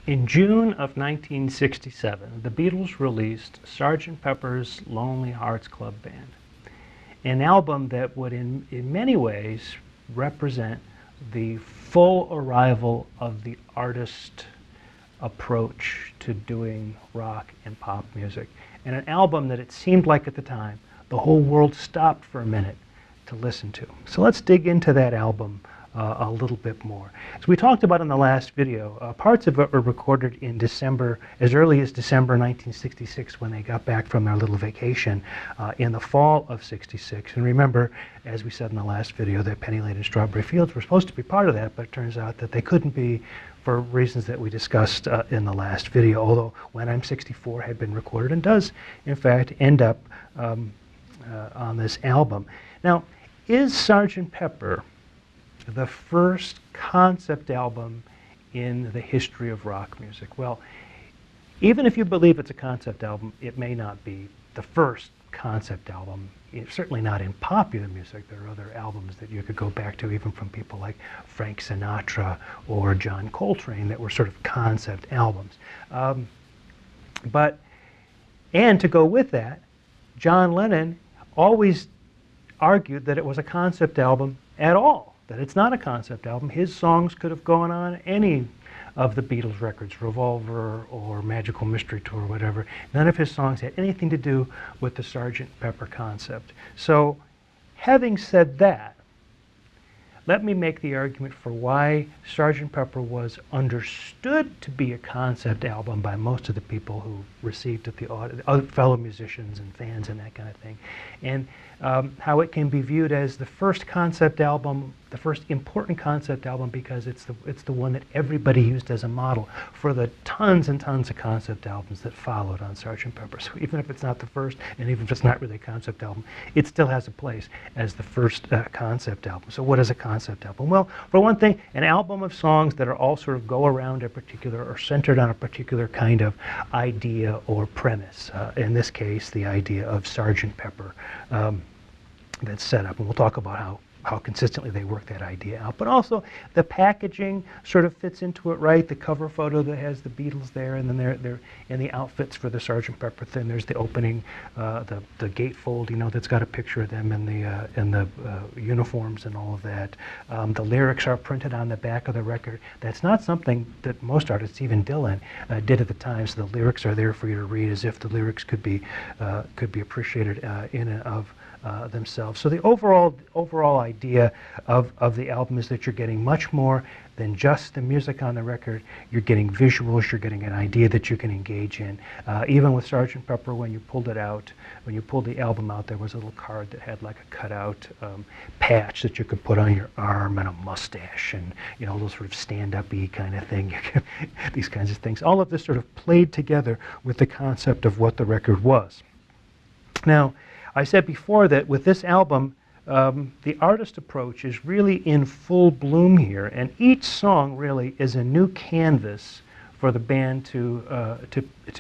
In June of 1967, the Beatles released Sgt. Pepper's Lonely Hearts Club Band, an album that would in many ways represent the full arrival of the artist approach to doing rock and pop music, and an album that it seemed like at the time the whole world stopped for a minute to listen to. So let's dig into that album a little bit more. As we talked about in the last video, parts of it were recorded in December, as early as December 1966, when they got back from their little vacation in the fall of '66. And remember, as we said in the last video, that Penny Lane and Strawberry Fields were supposed to be part of that, but it turns out that they couldn't be for reasons that we discussed in the last video, although When I'm 64 had been recorded and does, in fact, end up on this album. Now, is Sgt. Pepper the first concept album in the history of rock music? Well, even if you believe it's a concept album, it may not be the first concept album. It's certainly not in popular music. There are other albums that you could go back to, even from people like Frank Sinatra or John Coltrane, that were sort of concept albums. And to go with that, John Lennon always argued that it was a concept album at all, that it's not a concept album. His songs could have gone on any of the Beatles records, Revolver or Magical Mystery Tour or whatever. None of his songs had anything to do with the Sgt. Pepper concept. So, having said that, let me make the argument for why Sgt. Pepper was understood to be a concept album by most of the people who received it, the other fellow musicians and fans and that kind of thing, and how it can be viewed as the first concept album, the first important concept album, because it's the one that everybody used as a model for the tons and tons of concept albums that followed on Sgt. Pepper. So even if it's not the first, and even if it's not really a concept album, it still has a place as the first concept album. So what is a concept album? Well, for one thing, an album of songs that are all sort of go around a particular or centered on a particular kind of idea or premise. In this case, the idea of Sgt. Pepper that's set up, and we'll talk about how consistently they work that idea out. But also, the packaging sort of fits into it, right? The cover photo that has the Beatles there, and then they're in the outfits for the Sgt. Pepper thing. There's the opening, the gatefold, that's got a picture of them in the uniforms and all of that. The lyrics are printed on the back of the record. That's not something that most artists, even Dylan, did at the time. So the lyrics are there for you to read, as if the lyrics could be appreciated in and of themselves. So the overall idea of the album is that you're getting much more than just the music on the record. You're getting visuals, you're getting an idea that you can engage in. Even with Sgt. Pepper, when you pulled the album out, there was a little card that had like a cutout patch that you could put on your arm, and a mustache, and a little sort of stand-up-y kind of thing. These kinds of things. All of this sort of played together with the concept of what the record was. Now, I said before that with this album, the artist approach is really in full bloom here, and each song really is a new canvas for the band to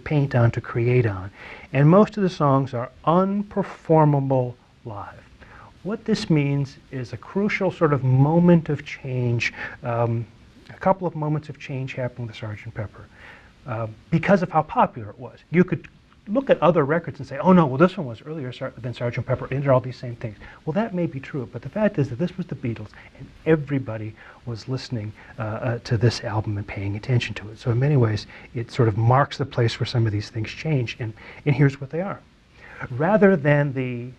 paint on, to create on. And most of the songs are unperformable live. What this means is a crucial sort of moment of change, a couple of moments of change happened with Sgt. Pepper because of how popular it was. You could look at other records and say, oh no, well this one was earlier than Sgt. Pepper, and they're all these same things. Well, that may be true, but the fact is that this was the Beatles, and everybody was listening to this album and paying attention to it. So in many ways, it sort of marks the place where some of these things change, and here's what they are. Rather than the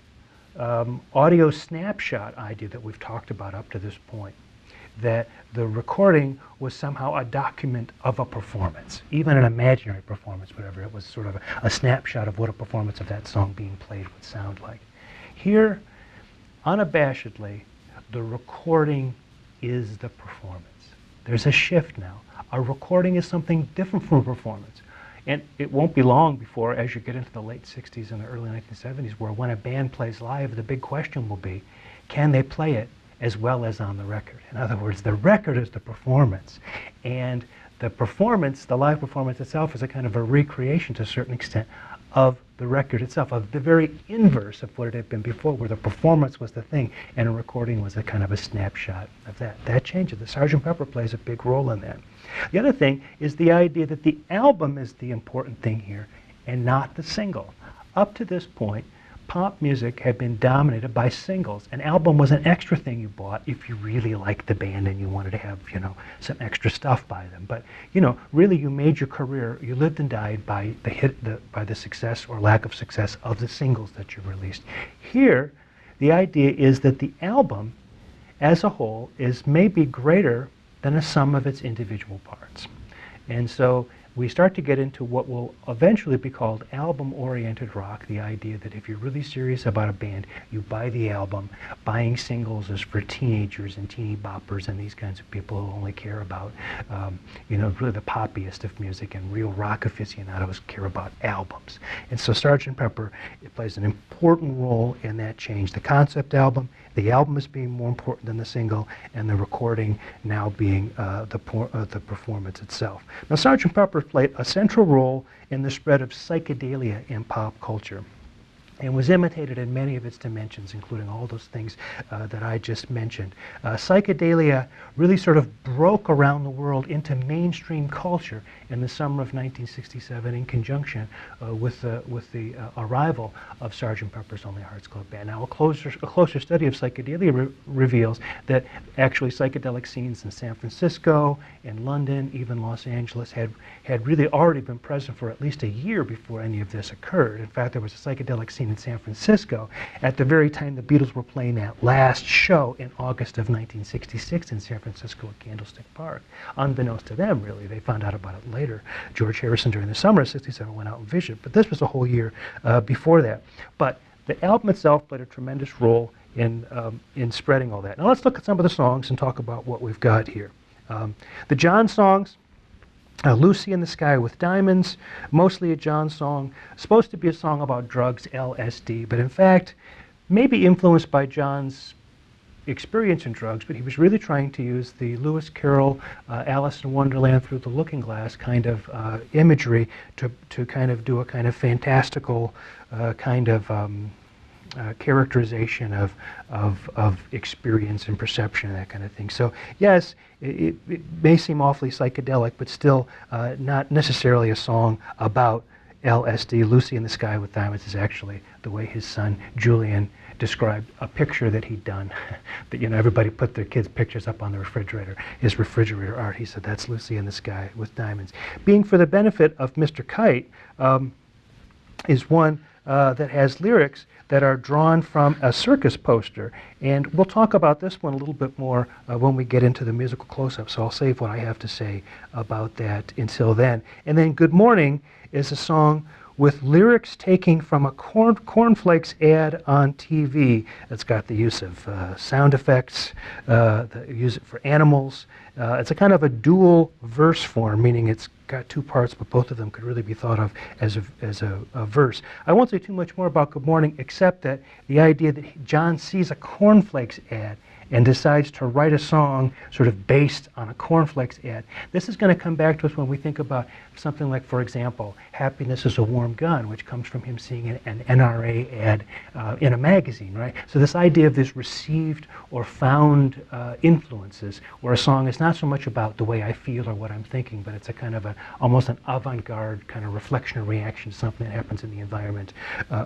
audio snapshot idea that we've talked about up to this point, that the recording was somehow a document of a performance, even an imaginary performance, whatever. It was sort of a snapshot of what a performance of that song being played would sound like. Here, unabashedly, the recording is the performance. There's a shift now. A recording is something different from a performance. And it won't be long before, as you get into the late 60s and the early 1970s, where when a band plays live, the big question will be, can they play it as well as on the record? In other words, the record is the performance, and the performance, the live performance itself, is a kind of a recreation to a certain extent of the record itself, of the very inverse of what it had been before, where the performance was the thing and a recording was a kind of a snapshot of that. That changes. The Sgt. Pepper plays a big role in that. The other thing is the idea that the album is the important thing here and not the single. Up to this point, pop music had been dominated by singles. An album was an extra thing you bought if you really liked the band and you wanted to have, some extra stuff by them. But, really you made your career, you lived and died by by the success or lack of success of the singles that you released. Here, the idea is that the album as a whole is maybe greater than a sum of its individual parts. And so we start to get into what will eventually be called album-oriented rock, the idea that if you're really serious about a band, you buy the album. Buying singles is for teenagers and teeny boppers and these kinds of people who only care about, really the poppiest of music, and real rock aficionados care about albums. And so Sgt. Pepper, it plays an important role in that change. The concept album, the album is being more important than the single, and the recording now being the performance itself. Now, Sgt. Pepper played a central role in the spread of psychedelia in pop culture, and was imitated in many of its dimensions, including all those things that I just mentioned. Psychedelia really sort of broke around the world into mainstream culture in the summer of 1967 in conjunction with the arrival of Sgt. Pepper's Lonely Hearts Club Band. Now, a closer study of psychedelia reveals that actually psychedelic scenes in San Francisco, in London, even Los Angeles had really already been present for at least a year before any of this occurred. In fact, there was a psychedelic scene in San Francisco at the very time the Beatles were playing that last show in August of 1966 in San Francisco at Candlestick Park. Unbeknownst to them, really, they found out about it later. George Harrison, during the summer of '67, went out and visited, but this was a whole year before that. But the album itself played a tremendous role in spreading all that. Now let's look at some of the songs and talk about what we've got here. The John songs, Lucy in the Sky with Diamonds, mostly a John song, supposed to be a song about drugs, LSD, but in fact, maybe influenced by John's experience in drugs, but he was really trying to use the Lewis Carroll, Alice in Wonderland through the looking glass kind of imagery to kind of do a kind of fantastical characterization of experience and perception and that kind of thing. So yes, it may seem awfully psychedelic, but still not necessarily a song about LSD. Lucy in the Sky with Diamonds is actually the way his son Julian described a picture that he'd done. That everybody put their kids' pictures up on the refrigerator. His refrigerator art. He said that's Lucy in the Sky with Diamonds. Being for the benefit of Mr. Kite is one that has lyrics that are drawn from a circus poster. And we'll talk about this one a little bit more when we get into the musical close-up, so I'll save what I have to say about that until then. And then Good Morning is a song with lyrics taken from a cornflakes ad on TV. It's got the use of sound effects, use it for animals. It's a kind of a dual verse form, meaning it's got two parts, but both of them could really be thought of as a verse. I won't say too much more about Good Morning, except that the idea that John sees a cornflakes ad and decides to write a song sort of based on a cornflakes ad. This is going to come back to us when we think about something like, for example, Happiness is a Warm Gun, which comes from him seeing an NRA ad in a magazine, right? So this idea of this received or found influences, where a song is not so much about the way I feel or what I'm thinking, but it's a kind of almost an avant-garde kind of reflection or reaction to something that happens in the environment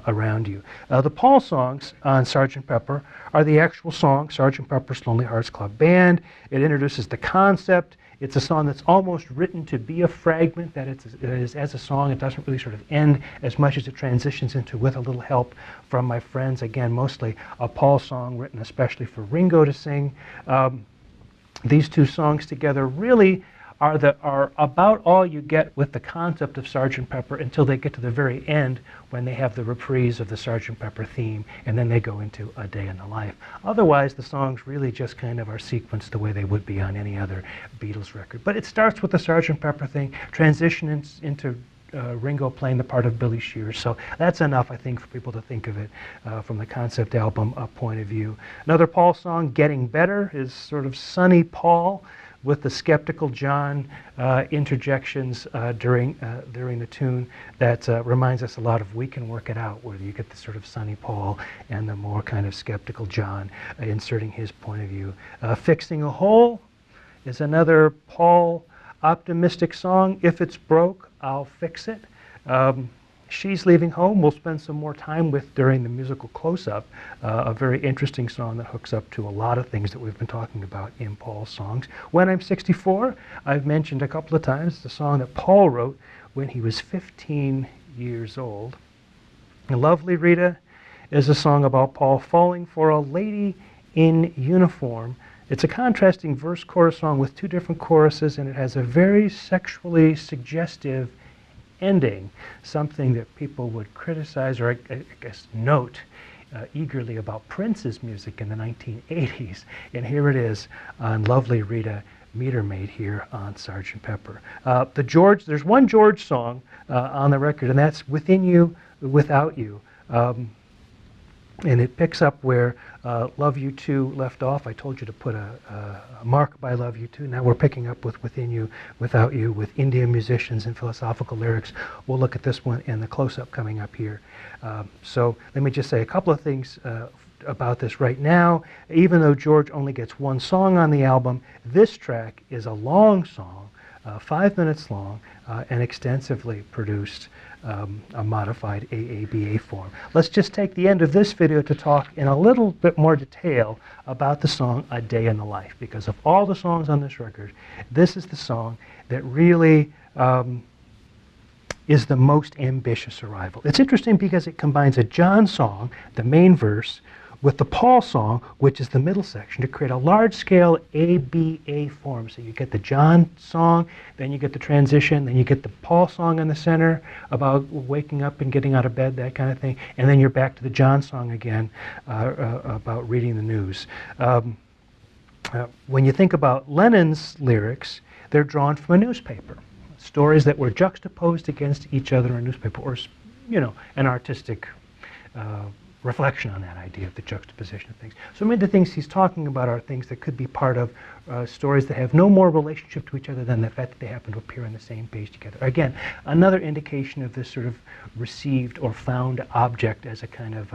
around you. The Paul songs on Sgt. Pepper are the actual song, Sgt. Pepper's Lonely Hearts Club Band. It introduces the concept. It's a song that's almost written to be a fragment, that it is as a song. It doesn't really sort of end as much as it transitions into with a little help from my friends. Again, mostly a Paul song written especially for Ringo to sing. These two songs together really are about all you get with the concept of Sgt. Pepper until they get to the very end when they have the reprise of the Sgt. Pepper theme, and then they go into A Day in the Life. Otherwise, the songs really just kind of are sequenced the way they would be on any other Beatles record. But it starts with the Sgt. Pepper thing, transitions into Ringo playing the part of Billy Shears. So that's enough, I think, for people to think of it from the concept album point of view. Another Paul song, Getting Better, is sort of sunny Paul with the skeptical John interjections during the tune that reminds us a lot of We Can Work It Out, where you get the sort of Sonny Paul and the more kind of skeptical John inserting his point of view. Fixing a Hole is another Paul optimistic song. If it's broke, I'll fix it. She's Leaving Home we'll spend some more time with during the musical close-up, a very interesting song that hooks up to a lot of things that we've been talking about in Paul's songs. When I'm 64, I've mentioned a couple of times, it's a song that Paul wrote when he was 15 years old. And Lovely Rita is a song about Paul falling for a lady in uniform. It's a contrasting verse-chorus song with two different choruses, and it has a very sexually suggestive ending, something that people would criticize or I guess note eagerly about Prince's music in the 1980s. And here it is on Lovely Rita, meter maid here on Sgt. Pepper. There's one George song on the record, and that's Within You, Without You. And it picks up where Love You Too left off. I told you to put a mark by Love You Too. Now we're picking up with Within You, Without You, with Indian musicians and philosophical lyrics. We'll look at this one in the close-up coming up here. So let me just say a couple of things about this right now. Even though George only gets one song on the album, this track is a long song, 5 minutes long, and extensively produced. A modified AABA form. Let's just take the end of this video to talk in a little bit more detail about the song A Day in the Life, because of all the songs on this record, this is the song that really is the most ambitious arrival. It's interesting because it combines a John song, the main verse, with the Paul song, which is the middle section, to create a large-scale ABA form. So you get the John song, then you get the transition, then you get the Paul song in the center about waking up and getting out of bed, that kind of thing, and then you're back to the John song again about reading the news. When you think about Lennon's lyrics, they're drawn from a newspaper. Stories that were juxtaposed against each other in a newspaper, or, an artistic reflection on that idea of the juxtaposition of things. So many of the things he's talking about are things that could be part of stories that have no more relationship to each other than the fact that they happen to appear on the same page together. Again, another indication of this sort of received or found object as a kind of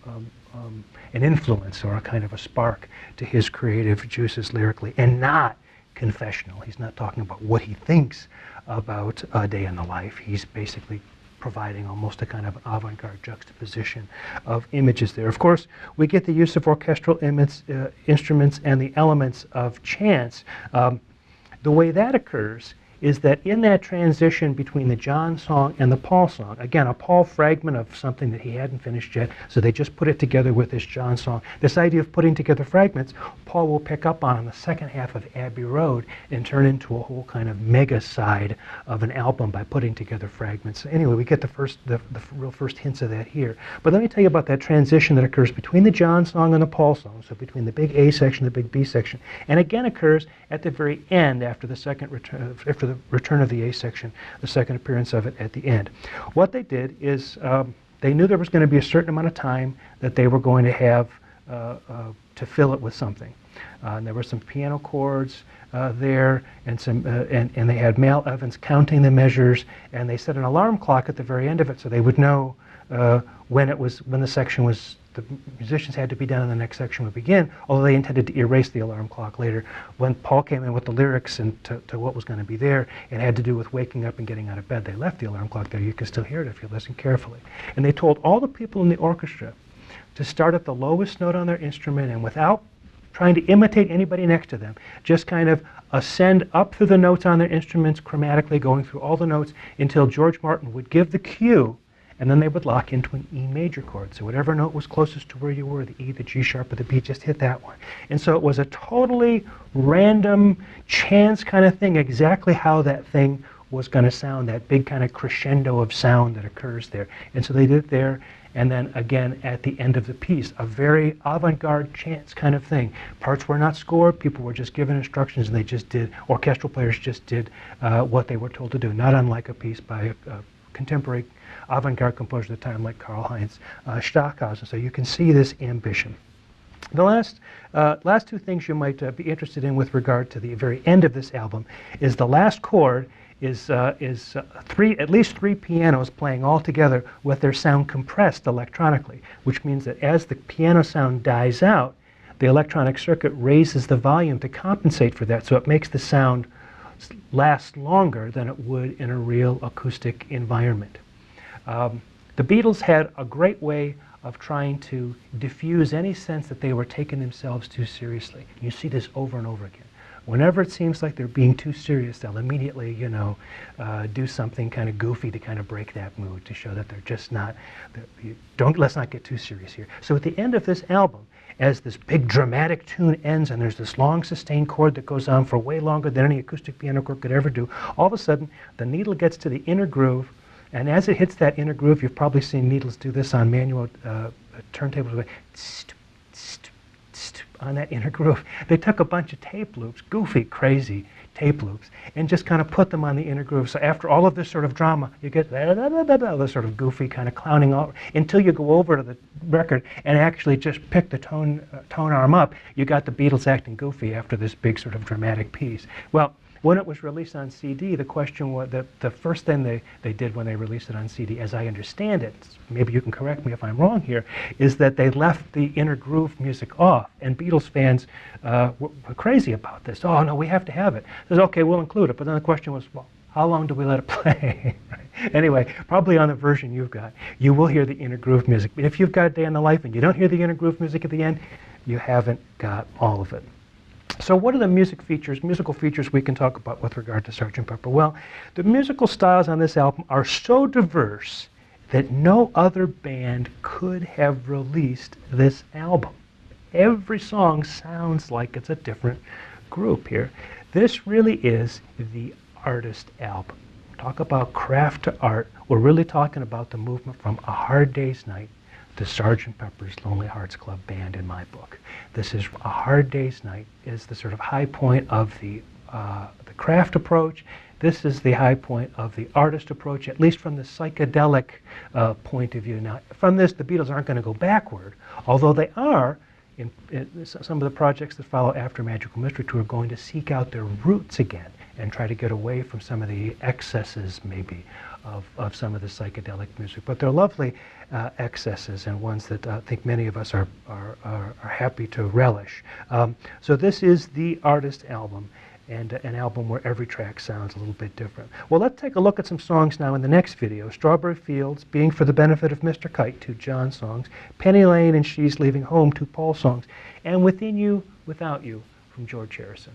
an influence or a kind of a spark to his creative juices lyrically, and not confessional. He's not talking about what he thinks about A Day in the Life. He's basically providing almost a kind of avant-garde juxtaposition of images there. Of course, we get the use of orchestral instruments and the elements of chants. The way that occurs is that in that transition between the John song and the Paul song, again, a Paul fragment of something that he hadn't finished yet, so they just put it together with this John song. This idea of putting together fragments, Paul will pick up on in the second half of Abbey Road and turn into a whole kind of mega side of an album by putting together fragments. Anyway, we get the real first hints of that here. But let me tell you about that transition that occurs between the John song and the Paul song, so between the big A section and the big B section, and again occurs at the very end after the second return, after the return of the A section, the second appearance of it at the end. What they did is they knew there was going to be a certain amount of time that they were going to have to fill it with something. And there were some piano chords there, and and they had Mal Evans counting the measures, and they set an alarm clock at the very end of it so they would know when the section was. The musicians had to be done and the next section would begin, although they intended to erase the alarm clock later. When Paul came in with the lyrics and to what was going to be there, it had to do with waking up and getting out of bed. They left the alarm clock there. You can still hear it if you listen carefully. And they told all the people in the orchestra to start at the lowest note on their instrument, and without trying to imitate anybody next to them, just kind of ascend up through the notes on their instruments chromatically, going through all the notes until George Martin would give the cue, and then they would lock into an E major chord. So whatever note was closest to where you were, the E, the G sharp, or the B, just hit that one. And so it was a totally random chance kind of thing, exactly how that thing was going to sound, that big kind of crescendo of sound that occurs there. And so they did it there, and then again at the end of the piece, a very avant-garde chance kind of thing. Parts were not scored, people were just given instructions, and they just did, orchestral players just did what they were told to do, not unlike a piece by a contemporary avant-garde composer at the time like Karl-Heinz Stockhausen. So you can see this ambition. The last two things you might be interested in with regard to the very end of this album is the last chord is at least three pianos playing all together with their sound compressed electronically, which means that as the piano sound dies out, the electronic circuit raises the volume to compensate for that, so it makes the sound last longer than it would in a real acoustic environment. The Beatles had a great way of trying to diffuse any sense that they were taking themselves too seriously. You see this over and over again. Whenever it seems like they're being too serious, they'll immediately, do something kind of goofy to kind of break that mood, to show that they're just not, let's not get too serious here. So at the end of this album, as this big dramatic tune ends and there's this long sustained chord that goes on for way longer than any acoustic piano chord could ever do, all of a sudden the needle gets to the inner groove, and as it hits that inner groove, you've probably seen needles do this on manual turntables, on that inner groove. They took a bunch of tape loops, goofy, crazy tape loops, and just kind of put them on the inner groove. So after all of this sort of drama, you get this sort of goofy kind of clowning all, until you go over to the record and actually just pick the tone arm up. You got the Beatles acting goofy after this big sort of dramatic piece. Well, when it was released on CD, the question was, the first thing they did when they released it on CD, as I understand it, maybe you can correct me if I'm wrong here, is that they left the inner groove music off, and Beatles fans were crazy about this. Oh no, we have to have it. Says, okay, we'll include it, but then the question was, well, how long do we let it play? Anyway, probably on the version you've got, you will hear the inner groove music. But if you've got a Day in the Life and you don't hear the inner groove music at the end, you haven't got all of it. So what are the musical features we can talk about with regard to Sgt. Pepper? Well, the musical styles on this album are so diverse that no other band could have released this album. Every song sounds like it's a different group here. This really is the artist album. Talk about craft to art. We're really talking about the movement from A Hard Day's Night to Sgt. Pepper's Lonely Hearts Club Band in my book. This is A Hard Day's Night is the sort of high point of the craft approach. This is the high point of the artist approach, at least from the psychedelic point of view. Now, from this, the Beatles aren't going to go backward, although they are, in some of the projects that follow after Magical Mystery Tour, going to seek out their roots again and try to get away from some of the excesses, maybe, of some of the psychedelic music. But they're lovely excesses, and ones that I think many of us are happy to relish. So this is the artist album, and an album where every track sounds a little bit different. Well, let's take a look at some songs now in the next video. Strawberry Fields, Being for the Benefit of Mr. Kite, 2 John songs. Penny Lane and She's Leaving Home, 2 Paul songs. And Within You, Without You, from George Harrison.